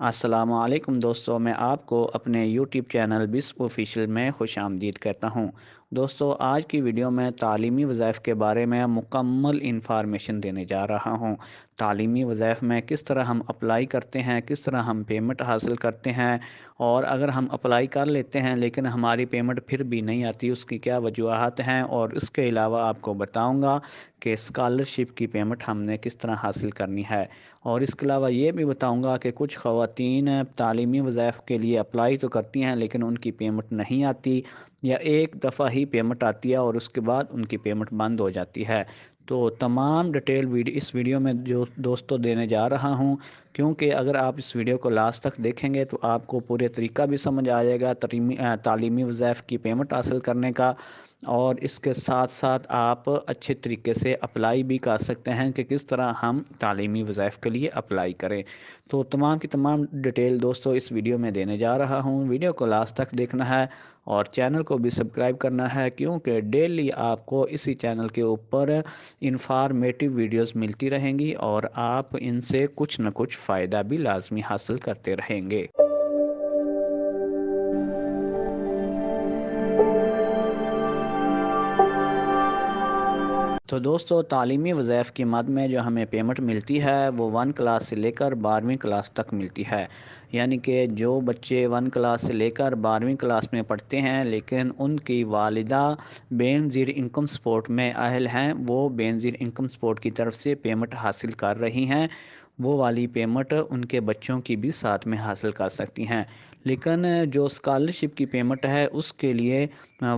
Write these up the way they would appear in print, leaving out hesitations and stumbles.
السلام علیکم دوستو، میں آپ کو اپنے یوٹیوب چینل بس آفیشیل میں خوش آمدید کہتا ہوں۔ دوستو، آج کی ویڈیو میں تعلیمی وظائف کے بارے میں مکمل انفارمیشن دینے جا رہا ہوں۔ تعلیمی وظائف میں کس طرح ہم اپلائی کرتے ہیں، کس طرح ہم پیمنٹ حاصل کرتے ہیں، اور اگر ہم اپلائی کر لیتے ہیں لیکن ہماری پیمنٹ پھر بھی نہیں آتی، اس کی کیا وجوہات ہیں، اور اس کے علاوہ آپ کو بتاؤں گا کہ اسکالرشپ کی پیمنٹ ہم نے کس طرح حاصل کرنی ہے۔ اور اس کے علاوہ یہ بھی بتاؤں گا کہ کچھ خواتین تعلیمی وظائف کے لیے اپلائی تو کرتی ہیں لیکن ان کی پیمنٹ نہیں آتی، یا ایک دفعہ ہی پیمنٹ آتی ہے اور اس کے بعد ان کی پیمنٹ بند ہو جاتی ہے۔ تو تمام ڈیٹیل اس ویڈیو میں جو دوستوں دینے جا رہا ہوں، کیونکہ اگر آپ اس ویڈیو کو لاسٹ تک دیکھیں گے تو آپ کو پورے طریقہ بھی سمجھ آ جائے گا تعلیمی وظائف کی پیمنٹ حاصل کرنے کا، اور اس کے ساتھ ساتھ آپ اچھے طریقے سے اپلائی بھی کر سکتے ہیں کہ کس طرح ہم تعلیمی وظائف کے لیے اپلائی کریں۔ تو تمام کی تمام ڈیٹیل دوستو اس ویڈیو میں دینے جا رہا ہوں۔ ویڈیو کو لاسٹ تک دیکھنا ہے اور چینل کو بھی سبسکرائب کرنا ہے، کیونکہ ڈیلی آپ کو اسی چینل کے اوپر انفارمیٹیو ویڈیوز ملتی رہیں گی اور آپ ان سے کچھ نہ کچھ فائدہ بھی لازمی حاصل کرتے رہیں گے۔ تو دوستو، تعلیمی وظائف کی مد میں جو ہمیں پیمنٹ ملتی ہے وہ 1 کلاس سے لے کر 12ویں کلاس تک ملتی ہے۔ یعنی کہ جو بچے 1 کلاس سے لے کر 12ویں کلاس میں پڑھتے ہیں لیکن ان کی والدہ بے نظیر انکم سپورٹ میں اہل ہیں، وہ بے نظیر انکم سپورٹ کی طرف سے پیمنٹ حاصل کر رہی ہیں، وہ والی پیمنٹ ان کے بچوں کی بھی ساتھ میں حاصل کر سکتی ہیں۔ لیکن جو اسکالرشپ کی پیمنٹ ہے اس کے لیے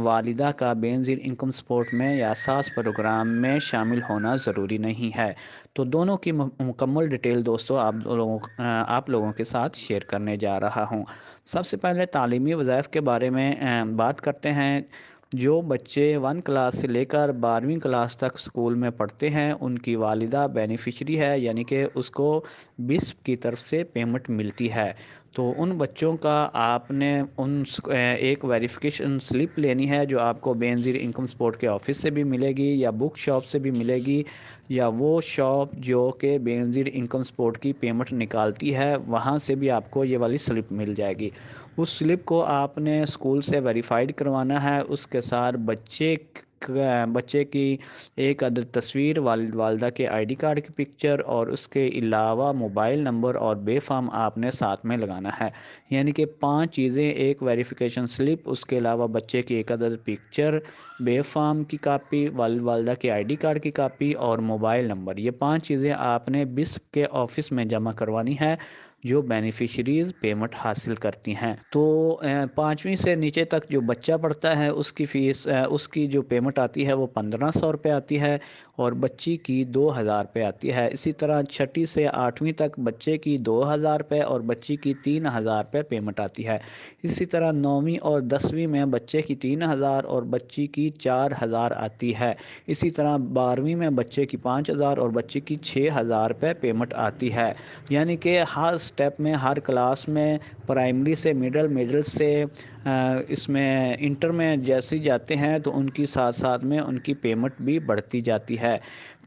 والدہ کا بے نظیر انکم سپورٹ میں یا ساس پروگرام میں شامل ہونا ضروری نہیں ہے۔ تو دونوں کی مکمل ڈیٹیل دوستو آپ لوگوں کے ساتھ شیئر کرنے جا رہا ہوں۔ سب سے پہلے تعلیمی وظائف کے بارے میں بات کرتے ہیں۔ جو بچے 1 کلاس سے لے کر 12ویں کلاس تک اسکول میں پڑھتے ہیں ان کی والدہ بینیفیشری ہے، یعنی کہ اس کو بسپ کی طرف سے پیمنٹ ملتی ہے۔ تو ان بچوں کا آپ نے ایک ویریفیکیشن سلپ لینی ہے جو آپ کو بے نظیر انکم سپورٹ کے آفس سے بھی ملے گی یا بک شاپ سے بھی ملے گی، یا وہ شاپ جو کہ بے نظیر انکم سپورٹ کی پیمنٹ نکالتی ہے وہاں سے بھی آپ کو یہ والی سلپ مل جائے گی۔ اس سلپ کو آپ نے اسکول سے ویریفائڈ کروانا ہے، اس کے ساتھ بچے کی ایک عدد تصویر، والد والدہ کے آئی ڈی کارڈ کی پکچر، اور اس کے علاوہ موبائل نمبر اور بے فارم آپ نے ساتھ میں لگانا ہے۔ یعنی کہ 5 چیزیں: ایک ویریفیکیشن سلپ، اس کے علاوہ بچے کی ایک عدد پکچر، بے فارم کی کاپی، والد والدہ کے آئی ڈی کارڈ کی کاپی اور موبائل نمبر۔ یہ 5 چیزیں آپ نے بسپ کے آفس میں جمع کروانی ہے جو بینیفیشریز پیمنٹ حاصل کرتی ہیں۔ تو 5ویں سے نیچے تک جو بچہ پڑھتا ہے اس کی فیس، اس کی جو پیمنٹ آتی ہے وہ 1500 روپے آتی ہے اور بچی کی 2000 روپے آتی ہے۔ اسی طرح 6 سے 8ویں تک بچے کی 2000 روپے اور بچی کی 3000 روپے پیمنٹ آتی ہے۔ اسی طرح 9ویں اور 10ویں میں بچے کی 3000 اور بچی کی 4000 آتی ہے۔ اسی طرح 12ویں میں بچے کی 5000 اور بچی کی 6000 روپے پیمنٹ آتی ہے۔ یعنی کہ ہر سٹیپ میں، ہر کلاس میں، پرائمری سے مڈل سے اس میں انٹر میں جیسے جاتے ہیں تو ان کی ساتھ ساتھ میں ان کی پیمنٹ بھی بڑھتی جاتی ہے۔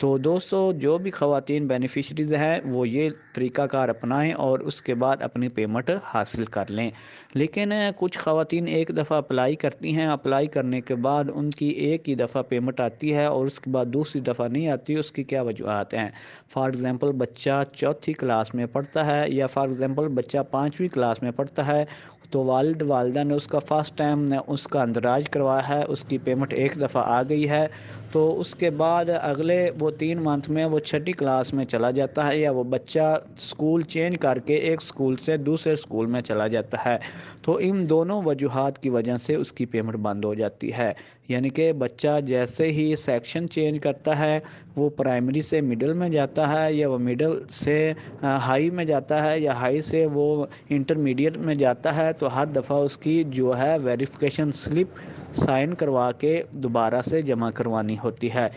تو دوستو، جو بھی خواتین بینیفیشریز ہیں وہ یہ طریقہ کار اپنائیں اور اس کے بعد اپنی پیمنٹ حاصل کر لیں۔ لیکن کچھ خواتین ایک دفعہ اپلائی کرتی ہیں، اپلائی کرنے کے بعد ان کی ایک ہی دفعہ پیمنٹ آتی ہے اور اس کے بعد دوسری دفعہ نہیں آتی۔ اس کی کیا وجوہات ہیں؟ فار ایگزامپل بچہ 4تھی کلاس میں پڑھتا ہے، یا فار ایگزامپل بچہ 5ویں کلاس میں پڑھتا ہے، تو والد والدہ نے اس کا فرسٹ ٹائم نے اس کا اندراج کروایا ہے، اس کی پیمنٹ ایک دفعہ آ گئی ہے، تو اس کے بعد اگلے وہ 3 منتھ میں وہ 6ٹھی کلاس میں چلا جاتا ہے، یا وہ بچہ اسکول چینج کر کے ایک اسکول سے دوسرے اسکول میں چلا جاتا ہے، تو ان دونوں وجوہات کی وجہ سے اس کی پیمنٹ بند ہو جاتی ہے۔ یعنی کہ بچہ جیسے ہی سیکشن چینج کرتا ہے، وہ پرائمری سے مڈل میں جاتا ہے، یا وہ مڈل سے ہائی میں جاتا ہے، یا ہائی سے وہ انٹرمیڈیٹ میں جاتا ہے، تو ہر دفعہ اس کی جو ہے ویریفیکیشن سلپ سائن کروا کے دوبارہ سے جمع کروانی ہوتی ہے۔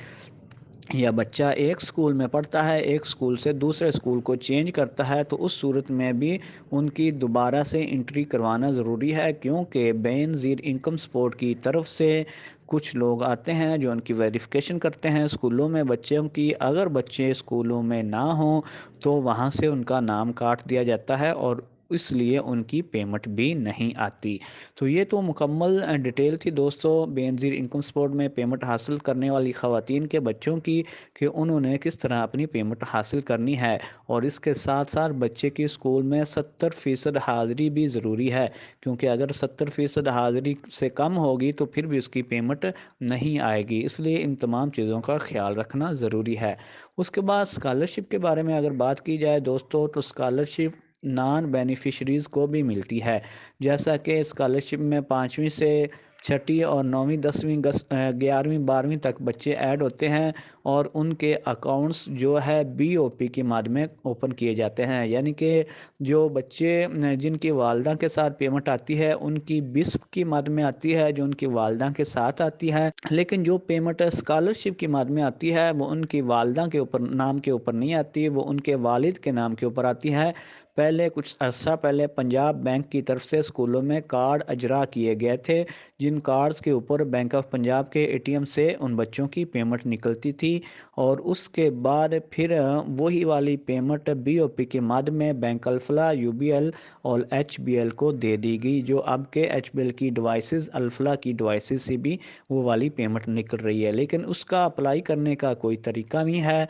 یا بچہ ایک سکول میں پڑھتا ہے، ایک سکول سے دوسرے سکول کو چینج کرتا ہے، تو اس صورت میں بھی ان کی دوبارہ سے انٹری کروانا ضروری ہے، کیونکہ بے نظیر انکم سپورٹ کی طرف سے کچھ لوگ آتے ہیں جو ان کی ویریفیکیشن کرتے ہیں اسکولوں میں بچوں کی۔ اگر بچے اسکولوں میں نہ ہوں تو وہاں سے ان کا نام کاٹ دیا جاتا ہے اور اس لیے ان کی پیمنٹ بھی نہیں آتی۔ تو یہ تو مکمل ڈیٹیل تھی دوستو بے نظیر انکم سپورٹ میں پیمنٹ حاصل کرنے والی خواتین کے بچوں کی، کہ انہوں نے کس طرح اپنی پیمنٹ حاصل کرنی ہے، اور اس کے ساتھ ساتھ بچے کی اسکول میں 70% حاضری بھی ضروری ہے، کیونکہ اگر 70% حاضری سے کم ہوگی تو پھر بھی اس کی پیمنٹ نہیں آئے گی، اس لیے ان تمام چیزوں کا خیال رکھنا ضروری ہے۔ اس کے بعد اسکالرشپ کے بارے میں اگر بات کی جائے دوستو، تو اسکالرشپ نان بینیفیشریز کو بھی ملتی ہے، جیسا کہ اسکالرشپ میں 5ویں سے 6ٹھی اور 9ویں 10ویں 11ویں 12ویں تک بچے ایڈ ہوتے ہیں، اور ان کے اکاؤنٹس جو ہے بی او پی کی ماد میں اوپن کیے جاتے ہیں، یعنی کہ جو بچے جن کی والدہ کے ساتھ پیمنٹ آتی ہے ان کی بسپ کی ماد میں آتی ہے، جو ان کی والدہ کے ساتھ آتی ہے، لیکن جو پیمنٹ اسکالرشپ کی ماد میں آتی ہے وہ ان کی والدہ کے اوپر نام کے اوپر نہیں آتی، وہ ان کے والد کے نام کے اوپر آتی ہے۔ پہلے کچھ عرصہ پہلے پنجاب بینک کی طرف سے اسکولوں میں کارڈ اجرا کیے گئے تھے، جن کارڈز کے اوپر بینک آف پنجاب کے اے ٹی ایم سے ان بچوں کی پیمنٹ نکلتی تھی، اور اس کے بعد پھر وہی والی پیمنٹ بی او پی کے ماد میں bank Alfalah, you be L اور ایچ بی ایل کو دے دی گئی، جو اب کے ایچ بی ایل کی ڈیوائسز، الفلاح کی ڈیوائسز سے بھی وہ والی پیمنٹ نکل رہی ہے، لیکن اس کا اپلائی کرنے کا کوئی طریقہ نہیں ہے۔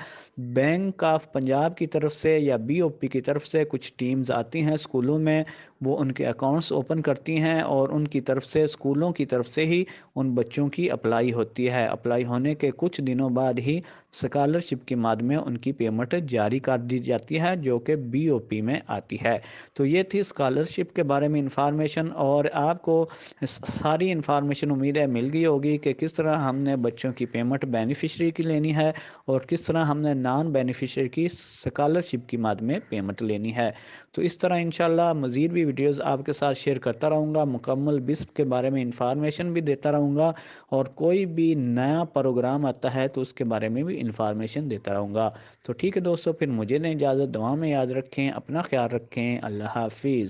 بینک آف پنجاب کی طرف سے یا بی او پی کی طرف سے کچھ ٹیمز آتی ہیں اسکولوں میں، وہ ان کے اکاؤنٹس اوپن کرتی ہیں، اور ان کی طرف سے اسکولوں کی طرف سے ہی ان بچوں کی اپلائی ہوتی ہے۔ اپلائی ہونے کے کچھ دنوں بعد ہی اسکالرشپ کی ماد میں ان کی پیمنٹ جاری کر دی جاتی ہے، جو کہ بی او پی میں آتی ہے۔ تو یہ تھی اسکالرشپ کے بارے میں انفارمیشن، اور آپ کو ساری انفارمیشن امید ہے مل گئی ہوگی کہ کس طرح ہم نے بچوں کی پیمنٹ بینیفیشری کی لینی ہے، اور کس طرح ہم نے نان بینیفیشری کی اسکالرشپ کی ماد میں پیمنٹ لینی ہے۔ تو اس طرح انشاءاللہ مزید بھی ویڈیوز آپ کے ساتھ شیئر کرتا رہوں گا، مکمل بسپ کے بارے میں انفارمیشن بھی دیتا رہوں گا، اور کوئی بھی نیا پروگرام آتا ہے تو اس کے بارے میں بھی انفارمیشن دیتا رہوں گا۔ تو ٹھیک ہے دوستو، پھر مجھے دیں اجازت، دعا میں یاد رکھیں، اپنا خیال رکھیں، اللہ حافظ۔